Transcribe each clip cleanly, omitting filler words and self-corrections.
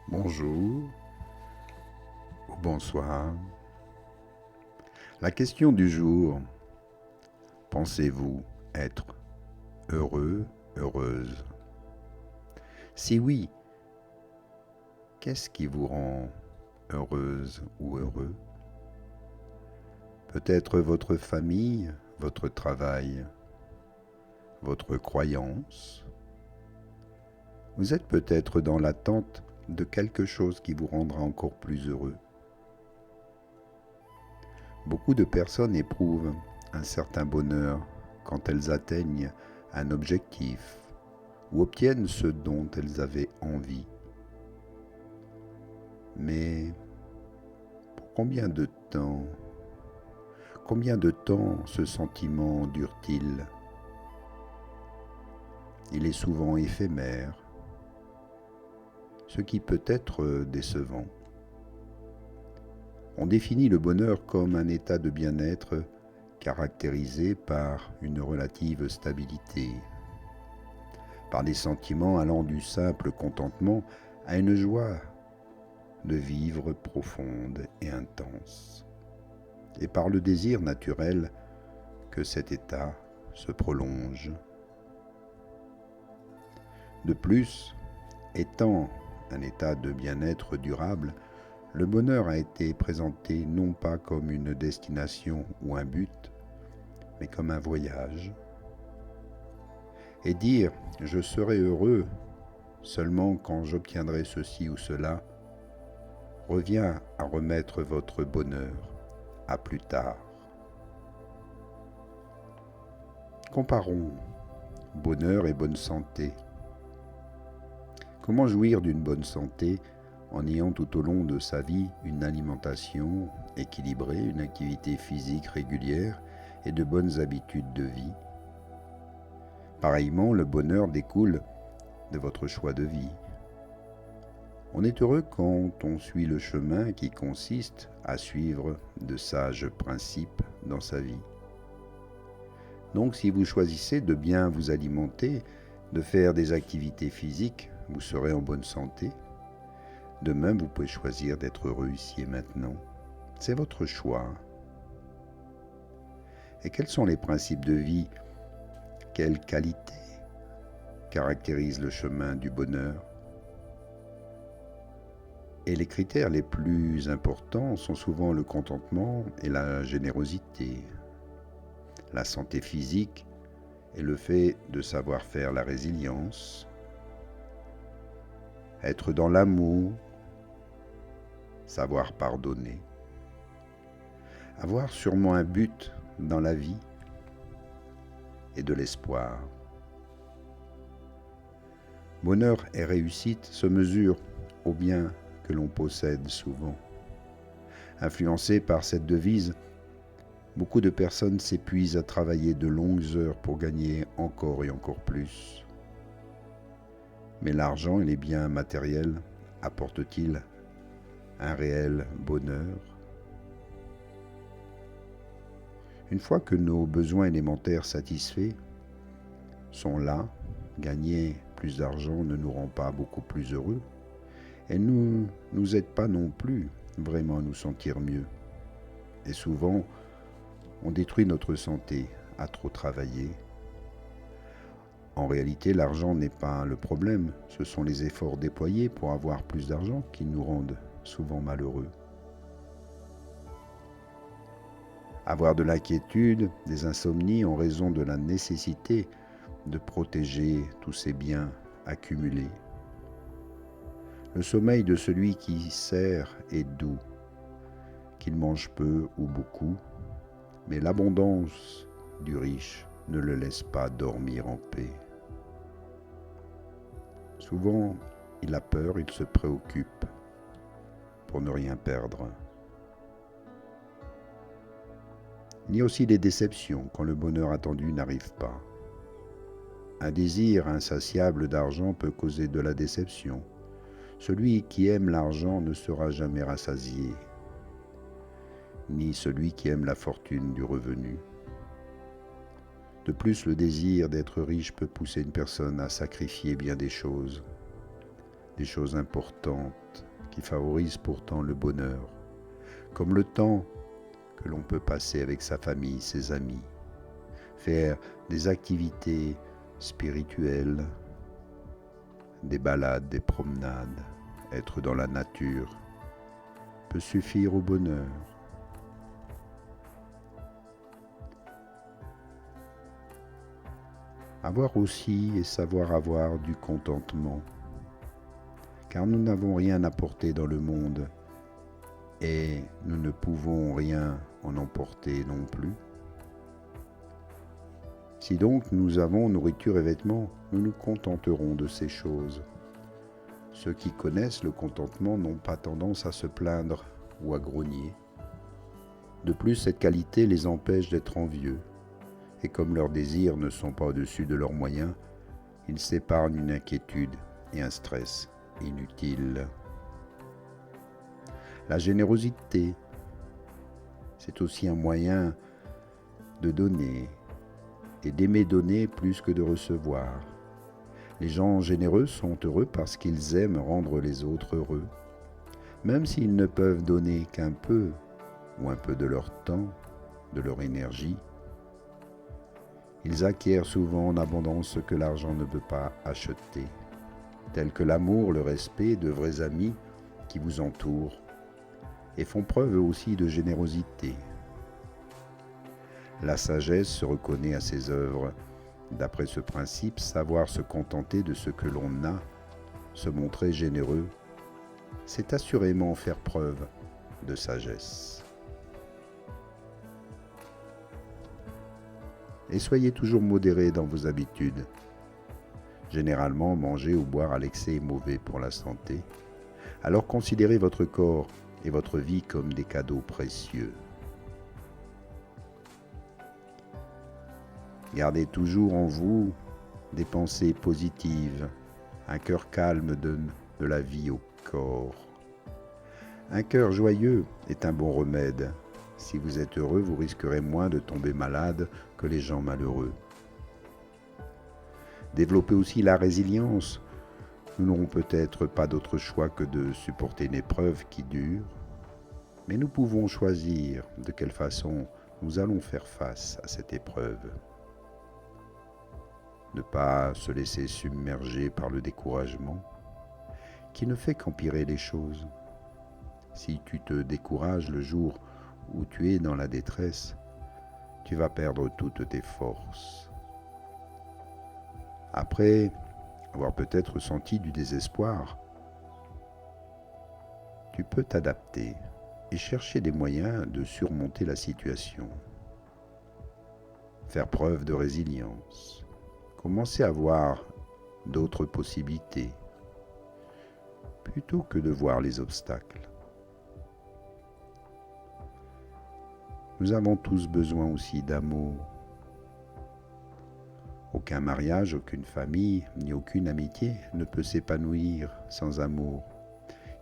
Bonjour ou bonsoir. La question du jour, pensez-vous être heureux, heureuse? Si oui, qu'est-ce qui vous rend heureuse ou heureux? Peut-être votre famille, votre travail, votre croyance. Vous êtes peut-être dans l'attente de quelque chose qui vous rendra encore plus heureux. Beaucoup de personnes éprouvent un certain bonheur quand elles atteignent un objectif ou obtiennent ce dont elles avaient envie. Mais pour combien de temps ce sentiment dure-t-il? Il est souvent éphémère, ce qui peut être décevant. On définit le bonheur comme un état de bien-être caractérisé par une relative stabilité, par des sentiments allant du simple contentement à une joie de vivre profonde et intense, et par le désir naturel que cet état se prolonge. De plus, étant un état de bien-être durable, le bonheur a été présenté non pas comme une destination ou un but, mais comme un voyage. Et dire « je serai heureux seulement quand j'obtiendrai ceci ou cela » revient à remettre votre bonheur à plus tard. Comparons bonheur et bonne santé. Comment jouir d'une bonne santé en ayant tout au long de sa vie une alimentation équilibrée, une activité physique régulière et de bonnes habitudes de vie? Pareillement, le bonheur découle de votre choix de vie. On est heureux quand on suit le chemin qui consiste à suivre de sages principes dans sa vie. Donc si vous choisissez de bien vous alimenter, de faire des activités physiques, vous serez en bonne santé. De même, vous pouvez choisir d'être heureux ici et maintenant. C'est votre choix. Et quels sont les principes de vie? Quelles qualités caractérisent le chemin du bonheur? Et les critères les plus importants sont souvent le contentement et la générosité, la santé physique et le fait de savoir faire la résilience, être dans l'amour, savoir pardonner, avoir sûrement un but dans la vie et de l'espoir. Bonheur et réussite se mesurent au bien que l'on possède souvent. Influencés par cette devise, beaucoup de personnes s'épuisent à travailler de longues heures pour gagner encore et encore plus. Mais l'argent et les biens matériels apportent-ils un réel bonheur? Une fois que nos besoins élémentaires satisfaits sont là, gagner plus d'argent ne nous rend pas beaucoup plus heureux et ne nous aide pas non plus vraiment à nous sentir mieux. Et souvent, on détruit notre santé à trop travailler. En réalité, l'argent n'est pas le problème, ce sont les efforts déployés pour avoir plus d'argent qui nous rendent souvent malheureux. Avoir de l'inquiétude, des insomnies en raison de la nécessité de protéger tous ces biens accumulés. Le sommeil de celui qui sert est doux, qu'il mange peu ou beaucoup, mais l'abondance du riche ne le laisse pas dormir en paix. Souvent, il a peur, il se préoccupe pour ne rien perdre. Il y a aussi des déceptions quand le bonheur attendu n'arrive pas. Un désir insatiable d'argent peut causer de la déception. Celui qui aime l'argent ne sera jamais rassasié, ni celui qui aime la fortune du revenu. De plus, le désir d'être riche peut pousser une personne à sacrifier bien des choses, des choses importantes qui favorisent pourtant le bonheur, comme le temps que l'on peut passer avec sa famille, ses amis, faire des activités spirituelles, des balades, des promenades, être dans la nature peut suffire au bonheur. Avoir aussi et savoir avoir du contentement, car nous n'avons rien à porter dans le monde et nous ne pouvons rien en emporter non plus. Si donc nous avons nourriture et vêtements, nous nous contenterons de ces choses. Ceux qui connaissent le contentement n'ont pas tendance à se plaindre ou à grogner. De plus, cette qualité les empêche d'être envieux, et comme leurs désirs ne sont pas au-dessus de leurs moyens, ils s'épargnent une inquiétude et un stress inutiles. La générosité, c'est aussi un moyen de donner et d'aimer donner plus que de recevoir. Les gens généreux sont heureux parce qu'ils aiment rendre les autres heureux, même s'ils ne peuvent donner qu'un peu ou un peu de leur temps, de leur énergie. Ils acquièrent souvent en abondance ce que l'argent ne peut pas acheter, tel que l'amour, le respect, de vrais amis qui vous entourent et font preuve aussi de générosité. La sagesse se reconnaît à ses œuvres. D'après ce principe, savoir se contenter de ce que l'on a, se montrer généreux, c'est assurément faire preuve de sagesse. Et soyez toujours modérés dans vos habitudes. Généralement, manger ou boire à l'excès est mauvais pour la santé. Alors considérez votre corps et votre vie comme des cadeaux précieux. Gardez toujours en vous des pensées positives. Un cœur calme donne de la vie au corps. Un cœur joyeux est un bon remède. Si vous êtes heureux, vous risquerez moins de tomber malade que les gens malheureux. Développez aussi la résilience. Nous n'aurons peut-être pas d'autre choix que de supporter une épreuve qui dure, mais nous pouvons choisir de quelle façon nous allons faire face à cette épreuve. Ne pas se laisser submerger par le découragement, qui ne fait qu'empirer les choses. Si tu te décourages le jour où tu es dans la détresse, tu vas perdre toutes tes forces. Après avoir peut-être senti du désespoir, tu peux t'adapter et chercher des moyens de surmonter la situation. Faire preuve de résilience. Commencer à voir d'autres possibilités, plutôt que de voir les obstacles. Nous avons tous besoin aussi d'amour. Aucun mariage, aucune famille, ni aucune amitié ne peut s'épanouir sans amour.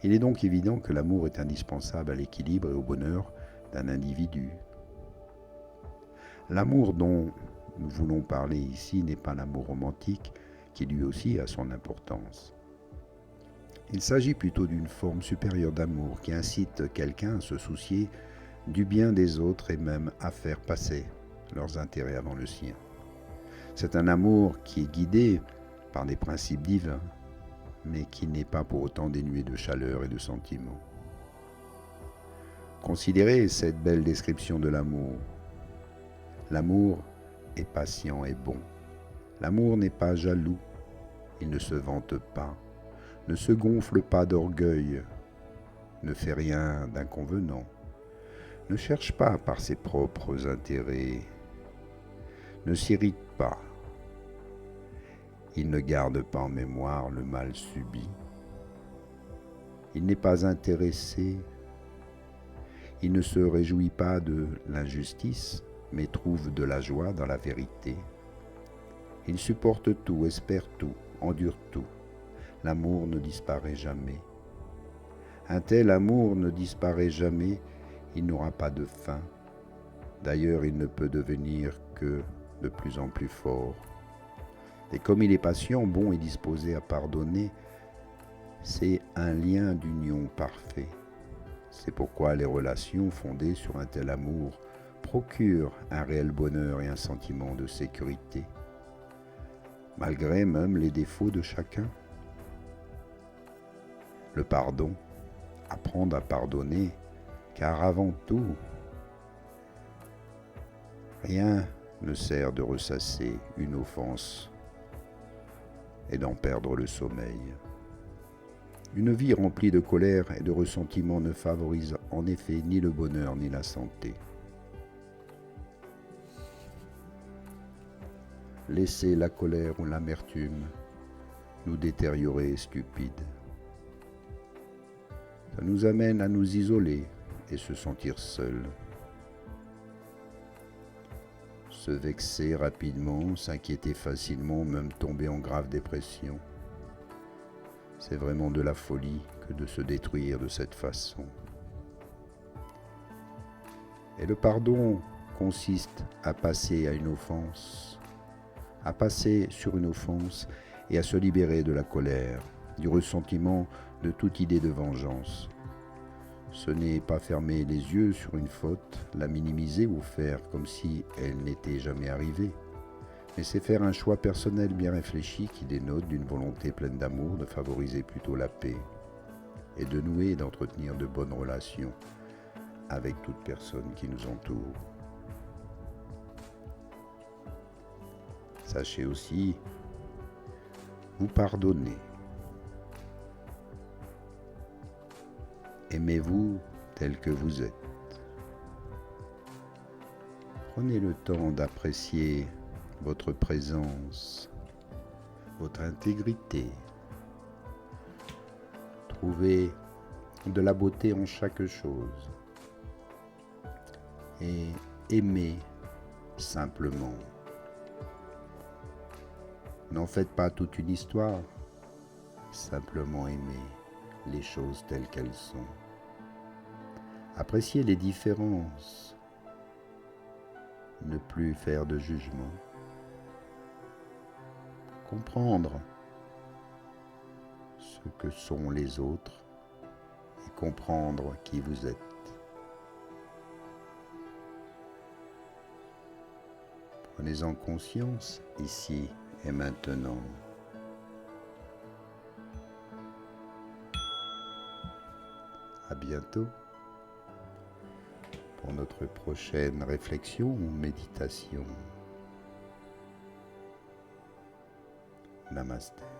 Il est donc évident que l'amour est indispensable à l'équilibre et au bonheur d'un individu. L'amour dont nous voulons parler ici n'est pas l'amour romantique, qui lui aussi a son importance. Il s'agit plutôt d'une forme supérieure d'amour qui incite quelqu'un à se soucier du bien des autres et même à faire passer leurs intérêts avant le sien. C'est un amour qui est guidé par des principes divins, mais qui n'est pas pour autant dénué de chaleur et de sentiments. Considérez cette belle description de l'amour. L'amour est patient et bon. L'amour n'est pas jaloux, il ne se vante pas, ne se gonfle pas d'orgueil, ne fait rien d'inconvenant, ne cherche pas par ses propres intérêts, ne s'irrite pas, il ne garde pas en mémoire le mal subi, il n'est pas intéressé, il ne se réjouit pas de l'injustice, mais trouve de la joie dans la vérité. Il supporte tout, espère tout, endure tout. L'amour ne disparaît jamais. Un tel amour ne disparaît jamais, il n'aura pas de fin. D'ailleurs, il ne peut devenir que de plus en plus fort. Et comme il est patient, bon et disposé à pardonner, c'est un lien d'union parfait. C'est pourquoi les relations fondées sur un tel amour procurent un réel bonheur et un sentiment de sécurité, malgré même les défauts de chacun. Le pardon, apprendre à pardonner, car avant tout, rien ne sert de ressasser une offense et d'en perdre le sommeil. Une vie remplie de colère et de ressentiment ne favorise en effet ni le bonheur ni la santé. Laisser la colère ou l'amertume nous détériorer stupides. Ça nous amène à nous isoler et se sentir seuls. Se vexer rapidement, s'inquiéter facilement, même tomber en grave dépression. C'est vraiment de la folie que de se détruire de cette façon. Et le pardon consiste à passer à une offense, à passer sur une offense et à se libérer de la colère, du ressentiment, de toute idée de vengeance. Ce n'est pas fermer les yeux sur une faute, la minimiser ou faire comme si elle n'était jamais arrivée, mais c'est faire un choix personnel bien réfléchi qui dénote d'une volonté pleine d'amour de favoriser plutôt la paix et de nouer et d'entretenir de bonnes relations avec toute personne qui nous entoure. Sachez aussi vous pardonner. Aimez-vous tel que vous êtes. Prenez le temps d'apprécier votre présence, votre intégrité. Trouvez de la beauté en chaque chose. Et aimez simplement. N'en faites pas toute une histoire. Simplement aimez les choses telles qu'elles sont. Appréciez les différences. Ne plus faire de jugement. Comprendre ce que sont les autres et comprendre qui vous êtes. Prenez-en conscience ici et maintenant. À bientôt pour notre prochaine réflexion ou méditation. Namasté.